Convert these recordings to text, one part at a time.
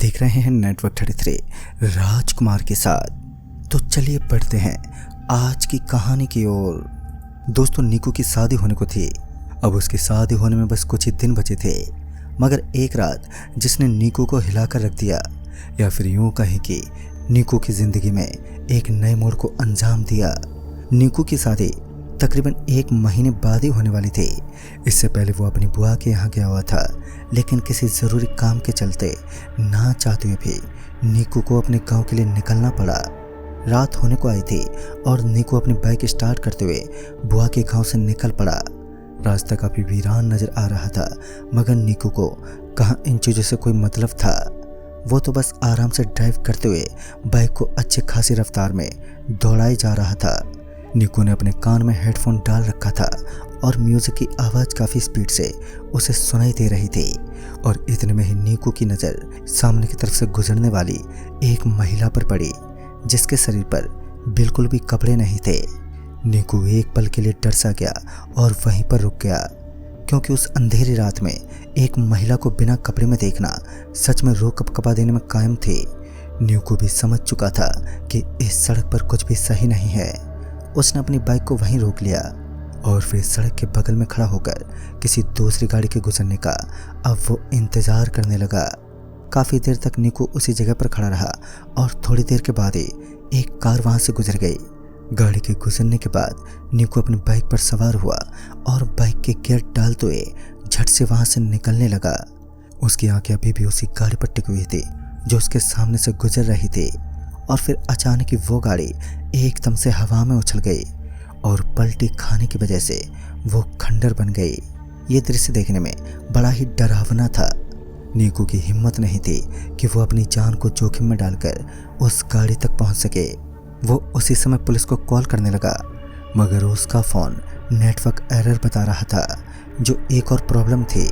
देख रहे हैं नेटवर्क 33 राजकुमार के साथ। तो चलिए बढ़ते हैं आज की कहानी की ओर। दोस्तों, नीकू की शादी होने को थी। अब उसकी शादी होने में बस कुछ ही दिन बचे थे, मगर एक रात जिसने नीकू को हिलाकर रख दिया, या फिर यूं कहें कि नीकू की जिंदगी में एक नए मोड़ को अंजाम दिया। नीकू की शादी तकरीबन 1 महीने बाद ही होने वाली थी। इससे पहले वो अपनी बुआ के यहाँ गया हुआ था, लेकिन किसी ज़रूरी काम के चलते ना चाहते हुए भी नीकू को अपने गांव के लिए निकलना पड़ा। रात होने को आई थी और नीकू अपनी बाइक स्टार्ट करते हुए बुआ के गांव से निकल पड़ा। रास्ता काफ़ी वीरान नज़र आ रहा था, मगर नीकू को कहाँ इन चीज़ों से कोई मतलब था। वो तो बस आराम से ड्राइव करते हुए बाइक को अच्छी खासी रफ्तार में दौड़ाई जा रहा था। नीकू ने अपने कान में हेडफोन डाल रखा था और म्यूजिक की आवाज़ काफ़ी स्पीड से उसे सुनाई दे रही थी। और इतने में ही नीकू की नज़र सामने की तरफ से गुजरने वाली एक महिला पर पड़ी, जिसके शरीर पर बिल्कुल भी कपड़े नहीं थे। नीकू एक पल के लिए डर सा गया और वहीं पर रुक गया, क्योंकि उस अंधेरी रात में एक महिला को बिना कपड़े में देखना सच में रूह कपकपा देने में कायम थी। नीकू भी समझ चुका था कि इस सड़क पर कुछ भी सही नहीं है। उसने अपनी बाइक को वहीं रोक लिया और फिर सड़क के बगल में खड़ा होकर किसी दूसरी गाड़ी के गुजरने का अब वो इंतज़ार करने लगा। काफ़ी देर तक नीकू उसी जगह पर खड़ा रहा और थोड़ी देर के बाद ही एक कार वहाँ से गुजर गई। गाड़ी के गुजरने के बाद नीकू अपनी बाइक पर सवार हुआ और बाइक के गियर डालते हुए झट से वहाँ से निकलने लगा। उसकी आंखें अभी भी उसी गाड़ी पर टिकी हुई थी जो उसके सामने से गुजर रही थी। और फिर अचानक ही वो गाड़ी एकदम से हवा में उछल गई और पलटी खाने की वजह से वो खंडर बन गई। ये दृश्य देखने में बड़ा ही डरावना था। नीकू की हिम्मत नहीं थी कि वो अपनी जान को जोखिम में डालकर उस गाड़ी तक पहुंच सके। वो उसी समय पुलिस को कॉल करने लगा, मगर उसका फ़ोन नेटवर्क एरर बता रहा था, जो एक और प्रॉब्लम थी।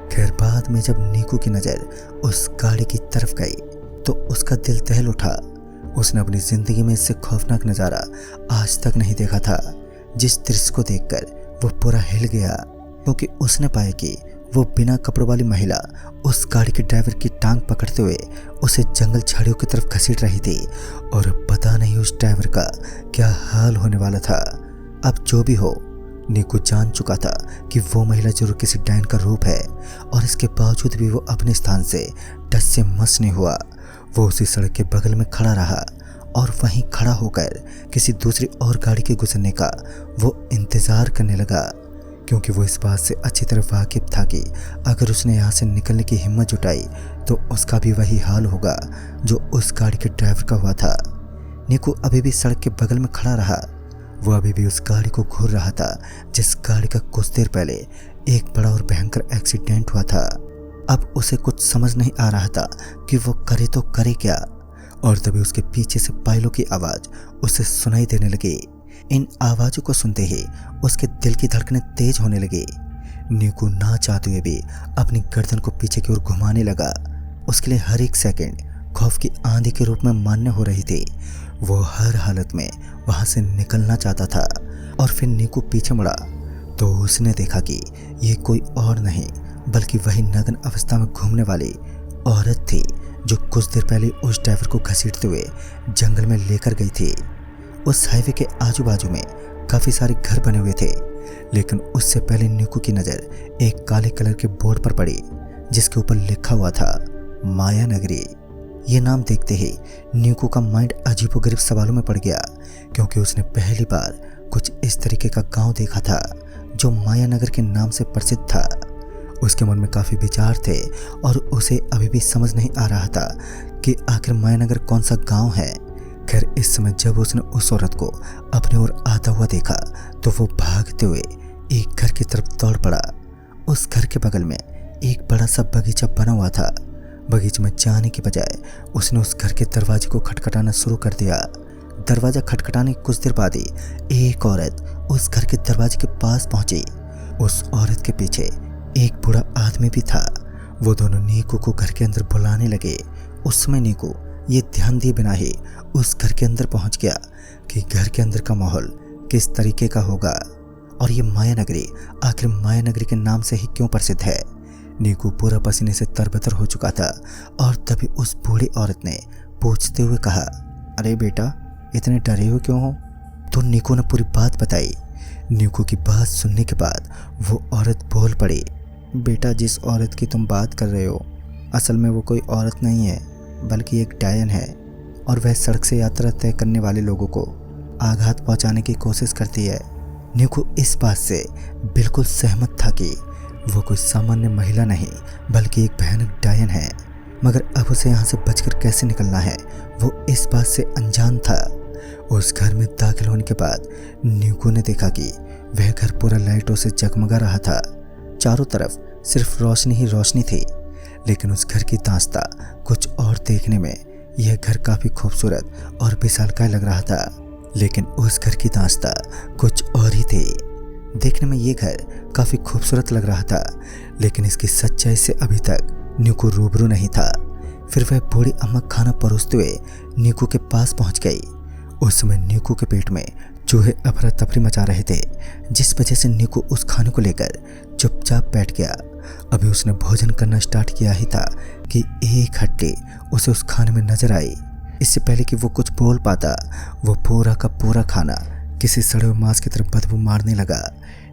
खैर, बाद में जब नीकू की नज़र उस गाड़ी की तरफ गई तो उसका दिल दहल उठा। उसने अपनी ज़िंदगी में इससे खौफनाक नज़ारा आज तक नहीं देखा था। जिस दृश्य को देखकर वो पूरा हिल गया, क्योंकि उसने पाया कि वो बिना कपड़ों वाली महिला उस गाड़ी के ड्राइवर की टांग पकड़ते हुए उसे जंगल झाड़ियों की तरफ घसीट रही थी। और पता नहीं उस ड्राइवर का क्या हाल होने वाला था। अब जो भी हो, नीकू जान चुका था कि वो महिला जरूर किसी डायन का रूप है, और इसके बावजूद भी वो अपने स्थान से टस से मस नहीं हुआ। वो उसी सड़क के बगल में खड़ा रहा और वहीं खड़ा होकर किसी दूसरी और गाड़ी के गुजरने का वो इंतज़ार करने लगा, क्योंकि वो इस बात से अच्छी तरह वाकिफ था कि अगर उसने यहाँ से निकलने की हिम्मत जुटाई तो उसका भी वही हाल होगा जो उस गाड़ी के ड्राइवर का हुआ था। नीकू अभी भी सड़क के बगल में खड़ा रहा। वो अभी भी उस गाड़ी को घूर रहा था जिस गाड़ी का कुछ देर पहले एक बड़ा और भयंकर एक्सीडेंट हुआ था। अब उसे कुछ समझ नहीं आ रहा था कि वो करे तो करे क्या। और तभी उसके पीछे से पायलों की आवाज़ उसे सुनाई देने लगी। इन आवाज़ों को सुनते ही उसके दिल की धड़कनें तेज होने लगी। नीकू ना चाहते हुए भी अपनी गर्दन को पीछे की ओर घुमाने लगा। उसके लिए हर एक सेकंड खौफ की आंधी के रूप में मान्य हो रही थी। वो हर हालत में वहाँ से निकलना चाहता था। और फिर नीकू पीछे मुड़ा तो उसने देखा कि ये कोई और नहीं बल्कि वही नग्न अवस्था में घूमने वाली औरत थी जो कुछ देर पहले उस ड्राइवर को घसीटते हुए जंगल में लेकर गई थी। उस हाईवे के आजू बाजू में काफ़ी सारे घर बने हुए थे, लेकिन उससे पहले नीकू की नज़र एक काले कलर के बोर्ड पर पड़ी जिसके ऊपर लिखा हुआ था माया नगरी। ये नाम देखते ही नीकू का माइंड अजीबोगरीब सवालों में पड़ गया, क्योंकि उसने पहली बार कुछ इस तरीके का गांव देखा था जो माया नगर के नाम से प्रसिद्ध था। उसके मन में काफ़ी विचार थे और उसे अभी भी समझ नहीं आ रहा था कि आखिर मायानगर कौन सा गांव है। खैर, इस समय जब उसने उस औरत को अपने ओर आता हुआ देखा तो वो भागते हुए एक घर की तरफ दौड़ पड़ा। उस घर के बगल में एक बड़ा सा बगीचा बना हुआ था। बगीचे में जाने के बजाय उसने उस घर के दरवाजे को खटखटाना शुरू कर दिया। दरवाज़ा खटखटाने के कुछ देर बाद ही एक औरत उस घर के दरवाजे के पास पहुंची। उस औरत के पीछे एक बूढ़ा आदमी भी था। वो दोनों नीकू को घर के अंदर बुलाने लगे। उस समय नीकू ये ध्यान दिए बिना ही उस घर के अंदर पहुंच गया कि घर के अंदर का माहौल किस तरीके का होगा और ये माया नगरी आखिर माया नगरी के नाम से ही क्यों प्रसिद्ध है। नीकू पूरा पसीने से तरबतर हो चुका था और तभी उस बूढ़ी औरत ने पूछते हुए कहा, अरे बेटा, इतने डरे हुए क्यों हो? तो नीकू ने पूरी बात बताई। नीकू की बात सुनने के बाद वो औरत बोल पड़ी, बेटा, जिस औरत की तुम बात कर रहे हो असल में वो कोई औरत नहीं है बल्कि एक डायन है और वह सड़क से यात्रा तय करने वाले लोगों को आघात पहुंचाने की कोशिश करती है। नीकू इस बात से बिल्कुल सहमत था कि वो कोई सामान्य महिला नहीं बल्कि एक भयानक डायन है, मगर अब उसे यहाँ से बचकर कैसे निकलना है वो इस बात से अनजान था। उस घर में दाखिल होने के बाद नीकू ने देखा कि वह घर पूरा लाइटों से जगमगा रहा था। चारों तरफ सिर्फ रोशनी ही रोशनी थी, लेकिन उस घर की दास्ता कुछ और। देखने में यह घर काफ़ी खूबसूरत और विशालकाय लग रहा था, लेकिन उस घर की दास्ता कुछ और ही थी। देखने में यह घर काफ़ी खूबसूरत लग रहा था, लेकिन इसकी सच्चाई से अभी तक नीकू रूबरू नहीं था। फिर वह बूढ़ी अम्मा खाना परोसते हुए नीकू के पास पहुंच गई। उस समय नीकू के पेट में चूहे अफरा तफरी मचा रहे थे, जिस वजह से नीकू उस खाने को लेकर चुपचाप बैठ गया। अभी उसने भोजन करना स्टार्ट किया ही था कि एक हड्डी उसे उस खाने में नजर आई। इससे पहले कि वो कुछ बोल पाता, वो पूरा का पूरा खाना किसी सड़े हुए मांस की तरफ बदबू मारने लगा।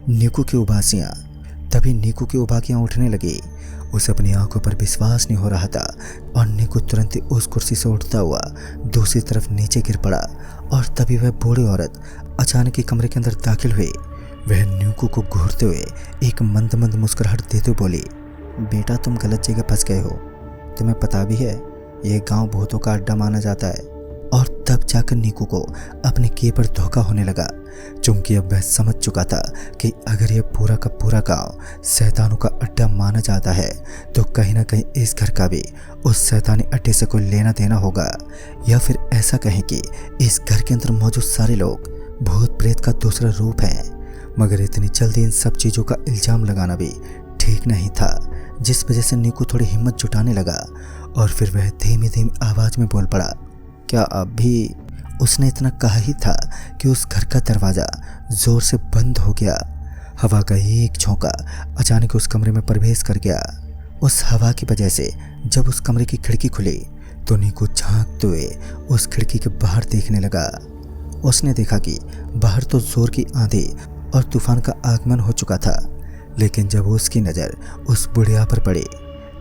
नीकू की उबासियाँ तभी नीकू की उबाकियाँ उठने लगी। उसे अपनी आंखों पर विश्वास नहीं हो रहा था और नीकू तुरंत ही उस कुर्सी से उठता हुआ दूसरी तरफ नीचे गिर पड़ा। और तभी वह बूढ़ी औरत अचानक ही कमरे के अंदर दाखिल हुई। वह नीकू को घूरते हुए एक मंद मंद मुस्कुराहट देते हुए बोली, बेटा, तुम गलत जगह फंस गए हो। तुम्हें पता भी है यह गांव भूतों का अड्डा माना जाता है। और तब जाकर नीकू को अपने किए पर धोखा होने लगा, क्योंकि अब वह समझ चुका था कि अगर यह पूरा का पूरा गांव शैतानों का अड्डा माना जाता है तो कहीं ना कहीं इस घर का भी उस शैतानी अड्डे से कोई लेना देना होगा। या फिर ऐसा कहें कि इस घर के अंदर मौजूद सारे लोग भूत प्रेत का दूसरा रूप है। मगर इतनी जल्दी इन सब चीज़ों का इल्ज़ाम लगाना भी ठीक नहीं था, जिस वजह से नीकू थोड़ी हिम्मत जुटाने लगा। और फिर वह धीमी धीमी आवाज़ में बोल पड़ा, क्या अब भी? उसने इतना कहा ही था कि उस घर का दरवाज़ा ज़ोर से बंद हो गया। हवा का एक झोंका अचानक उस कमरे में प्रवेश कर गया। उस हवा की वजह से जब उस कमरे की खिड़की खुली तो नीकू झांकते हुए उस खिड़की के बाहर देखने लगा। उसने देखा कि बाहर तो जोर की आंधी और तूफान का आगमन हो चुका था, लेकिन जब उसकी नज़र उस बुढ़िया पर पड़ी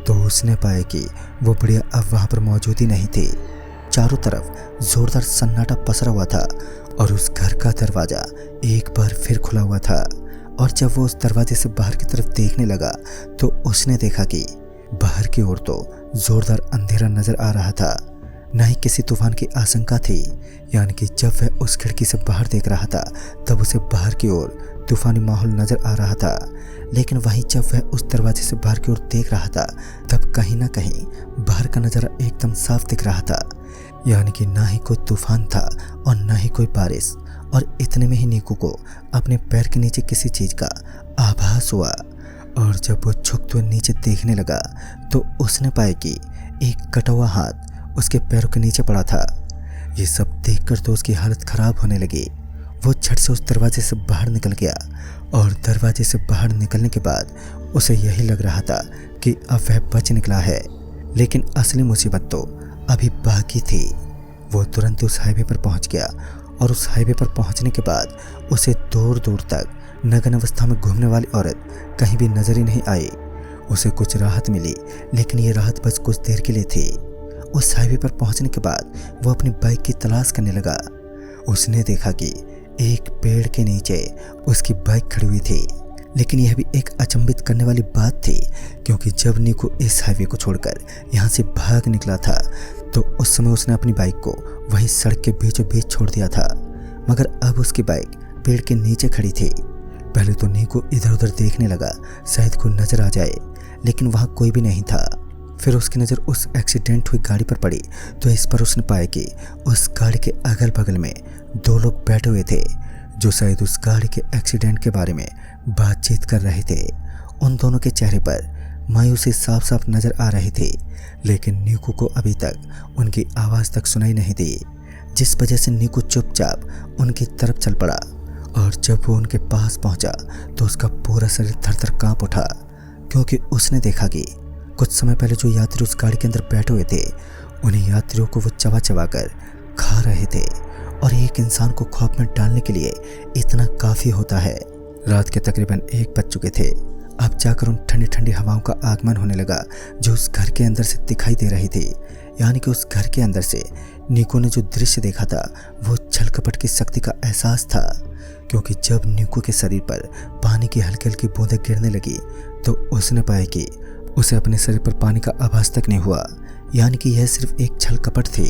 तो उसने पाया कि वो बुढ़िया अब वहाँ पर मौजूद ही नहीं थी। चारों तरफ जोरदार सन्नाटा पसरा हुआ था और उस घर का दरवाज़ा एक बार फिर खुला हुआ था। और जब वो उस दरवाजे से बाहर की तरफ देखने लगा तो उसने देखा कि बाहर की ओर तो जोरदार अंधेरा नजर आ रहा था, न ही किसी तूफान की आशंका थी। यानी कि जब वह उस खिड़की से बाहर देख रहा था तब उसे बाहर की ओर तूफानी माहौल नजर आ रहा था, लेकिन वहीं जब वह उस दरवाजे से बाहर की ओर देख रहा था तब कहीं ना कहीं बाहर का नज़ारा एकदम साफ दिख रहा था। यानी कि ना ही कोई तूफान था और ना ही कोई बारिश। और इतने में ही नीकू को अपने पैर के नीचे किसी चीज़ का आभास हुआ। और जब वो झुकते हुए नीचे देखने लगा तो उसने पाया कि एक कटा हुआ हाथ उसके पैरों के नीचे पड़ा था। ये सब देखकर तो उसकी हालत खराब होने लगी। वो झट से उस दरवाजे से बाहर निकल गया और दरवाजे से बाहर निकलने के बाद उसे यही लग रहा था कि अब वह बच निकला है, लेकिन असली मुसीबत तो अभी बाकी थी। वो तुरंत उस हाईवे पर पहुंच गया और उस हाईवे पर पहुंचने के बाद उसे दूर दूर तक नग्न अवस्था में घूमने वाली औरत कहीं भी नजर ही नहीं आई। उसे कुछ राहत मिली, लेकिन ये राहत बस कुछ देर के लिए थी। उस हाईवे पर पहुंचने के बाद वो अपनी बाइक की तलाश करने लगा। उसने देखा कि एक पेड़ के नीचे उसकी बाइक खड़ी हुई थी, लेकिन यह भी एक अचंभित करने वाली बात थी, क्योंकि जब नीकू इस हाईवे को छोड़कर यहाँ से भाग निकला था तो उस समय उसने अपनी बाइक को वहीं सड़क के बीचों बीच छोड़ दिया था। मगर अब उसकी बाइक पेड़ के नीचे खड़ी थी। पहले तो नीकू इधर उधर देखने लगा, शायद कोई नजर आ जाए, लेकिन वहाँ कोई भी नहीं था। फिर उसकी नज़र उस एक्सीडेंट हुई गाड़ी पर पड़ी तो इस पर उसने पाया कि उस गाड़ी के अगल बगल में दो लोग बैठे हुए थे, जो शायद उस गाड़ी के एक्सीडेंट के बारे में बातचीत कर रहे थे। उन दोनों के चेहरे पर मायूसी साफ साफ नजर आ रही थी, लेकिन नीकू को अभी तक उनकी आवाज़ तक सुनाई नहीं दी, जिस वजह से नीकू चुपचाप उनकी तरफ चल पड़ा। और जब वो उनके पास पहुंचा तो उसका पूरा शरीर थर थर काँप उठा, क्योंकि उसने देखा कि कुछ समय पहले जो यात्री उस गाड़ी के अंदर बैठे हुए थे उन्हीं यात्रियों को वो चबा चबा कर खा रहे थे, और एक इंसान को खौफ में डालने के लिए इतना काफ़ी होता है। रात के तकरीबन 1 बज चुके थे। अब जाकर उन ठंडी ठंडी हवाओं का आगमन होने लगा जो उस घर के अंदर से दिखाई दे रही थी। यानी कि उस घर के अंदर से निको ने जो दृश्य देखा था वो छल कपट की शक्ति का एहसास था, क्योंकि जब निको के शरीर पर पानी की हल्की हल्की बूंदें गिरने लगी तो उसने पाया कि उसे अपने शरीर पर पानी का आभास तक नहीं हुआ। यानी कि यह सिर्फ एक छल कपट थी,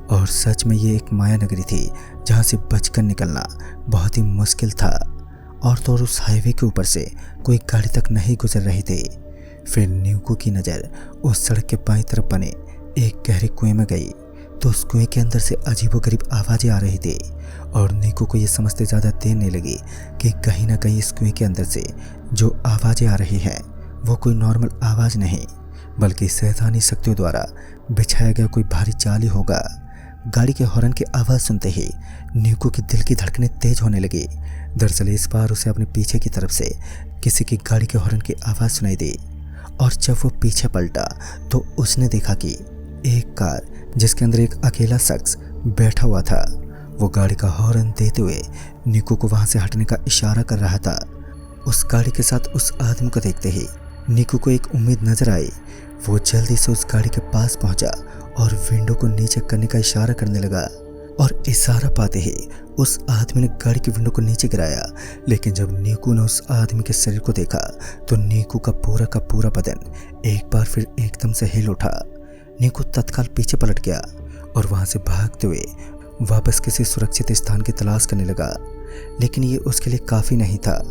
और सच में ये एक माया नगरी थी जहाँ से बचकर निकलना बहुत ही मुश्किल था। और तो और उस हाईवे के ऊपर से कोई गाड़ी तक नहीं गुजर रही थी। फिर निको की नज़र उस सड़क के बाईं तरफ बने एक गहरे कुएं में गई तो उस कुएं के अंदर से अजीबोगरीब आवाज़ें आ रही थी, और निको को ये समझते ज़्यादा देर नहीं लगी कि कहीं ना कहीं इस कुएं के अंदर से जो आवाज़ें आ रही हैं वो कोई नॉर्मल आवाज़ नहीं बल्कि शैतानी शक्तियों द्वारा बिछाया गया कोई भारी जाल ही होगा। गाड़ी के हॉर्न की आवाज़ सुनते ही निको की दिल की धड़कनें तेज होने लगी। दरअसल इस बार उसे अपने पीछे की तरफ से किसी की गाड़ी के हॉर्न की आवाज़ सुनाई दी, और जब वो पीछे पलटा तो उसने देखा कि एक कार जिसके अंदर एक अकेला शख्स बैठा हुआ था वो गाड़ी का हॉर्न देते हुए निको को वहां से हटने का इशारा कर रहा था। उस गाड़ी के साथ उस आदमी को देखते ही निको को एक उम्मीद नजर आई। वो जल्दी से उस गाड़ी के पास पहुंचा और विंडो को नीचे करने का इशारा करने लगा, और इशारा पाते ही उस आदमी ने गाड़ी की विंडो को नीचे गिराया। लेकिन जब निको ने उस आदमी के शरीर को देखा तो निको का पूरा बदन एक बार फिर एकदम से हिल उठा। निको तत्काल पीछे पलट गया और वहां से भागते हुए वापस किसी सुरक्षित स्थान की तलाश करने लगा। लेकिन ये उसके लिए काफ़ी नहीं था,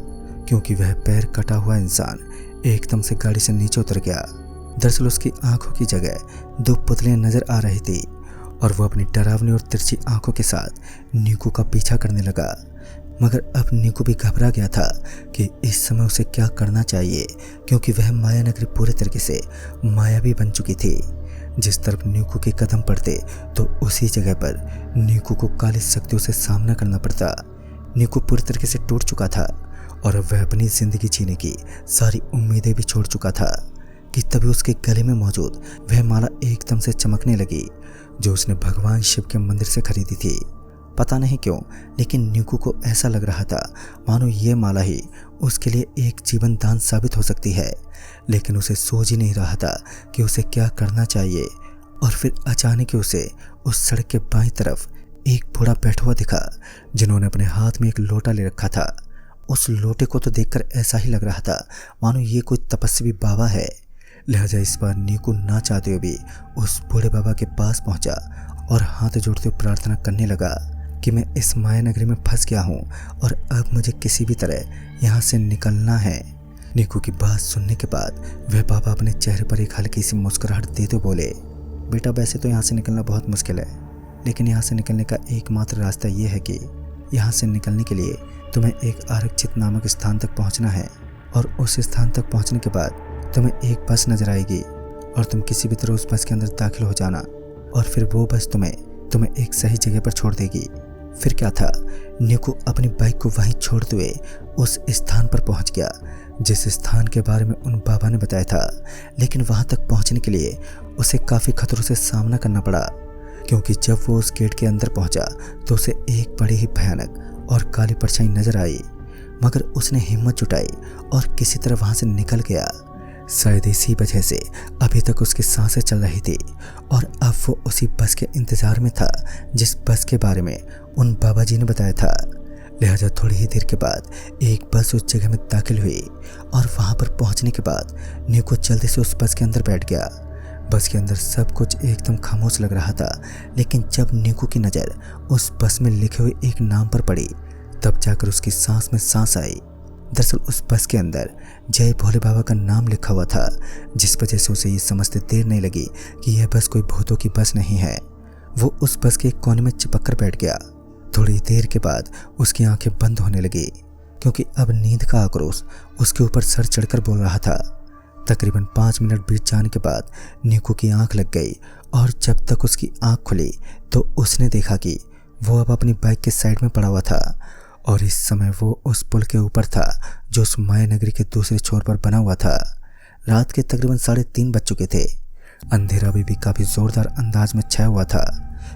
क्योंकि वह पैर कटा हुआ इंसान एकदम से गाड़ी से नीचे उतर गया। दरअसल उसकी आंखों की जगह 2 पुतलियां नजर आ रही थी, और वो अपनी डरावनी और तिरछी आंखों के साथ निको का पीछा करने लगा। मगर अब निको भी घबरा गया था कि इस समय उसे क्या करना चाहिए, क्योंकि वह माया नगरी पूरे तरीके से मायावी बन चुकी थी। जिस तरफ निको के कदम पड़ते तो उसी जगह पर निको को काली शक्तियों से सामना करना पड़ता। निको पूरी तरीके से टूट चुका था, और अब वह अपनी जिंदगी जीने की सारी उम्मीदें भी छोड़ चुका था कि तभी उसके गले में मौजूद वह माला एकदम से चमकने लगी जो उसने भगवान शिव के मंदिर से खरीदी थी। पता नहीं क्यों, लेकिन निको को ऐसा लग रहा था मानो ये माला ही उसके लिए एक जीवन दान साबित हो सकती है। लेकिन उसे सोच ही नहीं रहा था कि उसे क्या करना चाहिए। और फिर अचानक ही उसे उस सड़क के बाईं तरफ एक बूढ़ा बैठा हुआ दिखा, जिन्होंने अपने हाथ में एक लोटा ले रखा था। उस लोटे को तो देखकर ऐसा ही लग रहा था मानो ये कोई तपस्वी बाबा है। लिहाजा इस बार निको ना चाहते हुए भी उस बूढ़े बाबा के पास पहुंचा और हाथ जोड़ते हुए प्रार्थना करने लगा कि मैं इस माया नगरी में फंस गया हूँ और अब मुझे किसी भी तरह यहाँ से निकलना है। निको की बात सुनने के बाद वह बाबा अपने चेहरे पर एक हल्की सी मुस्कुराहट देते बोले, बेटा वैसे तो यहाँ से निकलना बहुत मुश्किल है, लेकिन यहाँ से निकलने का एकमात्र रास्ता ये है कि यहाँ से निकलने के लिए तुम्हें एक आरक्षित नामक स्थान तक पहुँचना है, और उस स्थान तक पहुँचने के बाद तुम्हें एक बस नजर आएगी और तुम किसी भी तरह उस बस के अंदर दाखिल हो जाना, और फिर वो बस तुम्हें एक सही जगह पर छोड़ देगी। फिर क्या था, निको अपनी बाइक को वहीं छोड़ते हुए उस स्थान पर पहुंच गया जिस स्थान के बारे में उन बाबा ने बताया था। लेकिन वहां तक पहुंचने के लिए उसे काफ़ी खतरों से सामना करना पड़ा, क्योंकि जब वो उस गेट के अंदर पहुंचा तो उसे एक बड़ी ही भयानक और काली परछाई नजर आई। मगर उसने हिम्मत जुटाई और किसी तरह वहां से निकल गया। शायद इसी वजह से अभी तक उसकी सांसें चल रही थी, और अब वो उसी बस के इंतजार में था जिस बस के बारे में उन बाबा जी ने बताया था। लिहाजा थोड़ी ही देर के बाद एक बस उस जगह में दाखिल हुई, और वहां पर पहुंचने के बाद निको जल्दी से उस बस के अंदर बैठ गया। बस के अंदर सब कुछ एकदम खामोश लग रहा था, लेकिन जब निको की नज़र उस बस में लिखे हुए एक नाम पर पड़ी तब जाकर उसकी सांस में सांस आई। दरअसल उस बस के अंदर जय भोले बाबा का नाम लिखा हुआ था, जिस वजह से उसे ये समझते देर नहीं लगी कि यह बस कोई भूतों की बस नहीं है। वो उस बस के एक कोने में चिपक कर बैठ गया। थोड़ी देर के बाद उसकी आंखें बंद होने लगी, क्योंकि अब नींद का आक्रोश उसके ऊपर सर चढ़कर बोल रहा था। तकरीबन 5 मिनट बीत जाने के बाद निको की आंख लग गई, और जब तक उसकी आंख खुली तो उसने देखा कि वो अब अपनी बाइक के साइड में पड़ा हुआ था, और इस समय वो उस पुल के ऊपर था जो उस माया नगरी के दूसरे छोर पर बना हुआ था। रात के तकरीबन 3:30 बज चुके थे। अंधेरा अभी भी काफ़ी ज़ोरदार अंदाज में छाया हुआ था,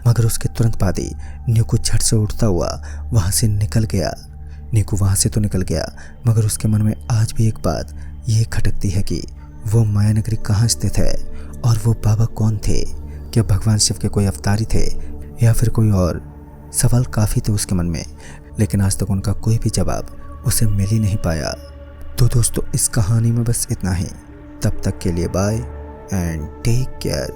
मगर उसके तुरंत बाद ही नीकू झट से उठता हुआ वहाँ से निकल गया। नीकू वहाँ से तो निकल गया, मगर उसके मन में आज भी एक बात ये खटकती है कि वो मायानगरी कहाँ स्थित है और वो बाबा कौन थे। क्या भगवान शिव के कोई अवतारी थे या फिर कोई और? सवाल काफ़ी थे उसके मन में, लेकिन आज तक उनका कोई भी जवाब उसे मिल ही नहीं पाया। तो दोस्तों, इस कहानी में बस इतना ही। तब तक के लिए बाय एंड टेक केयर।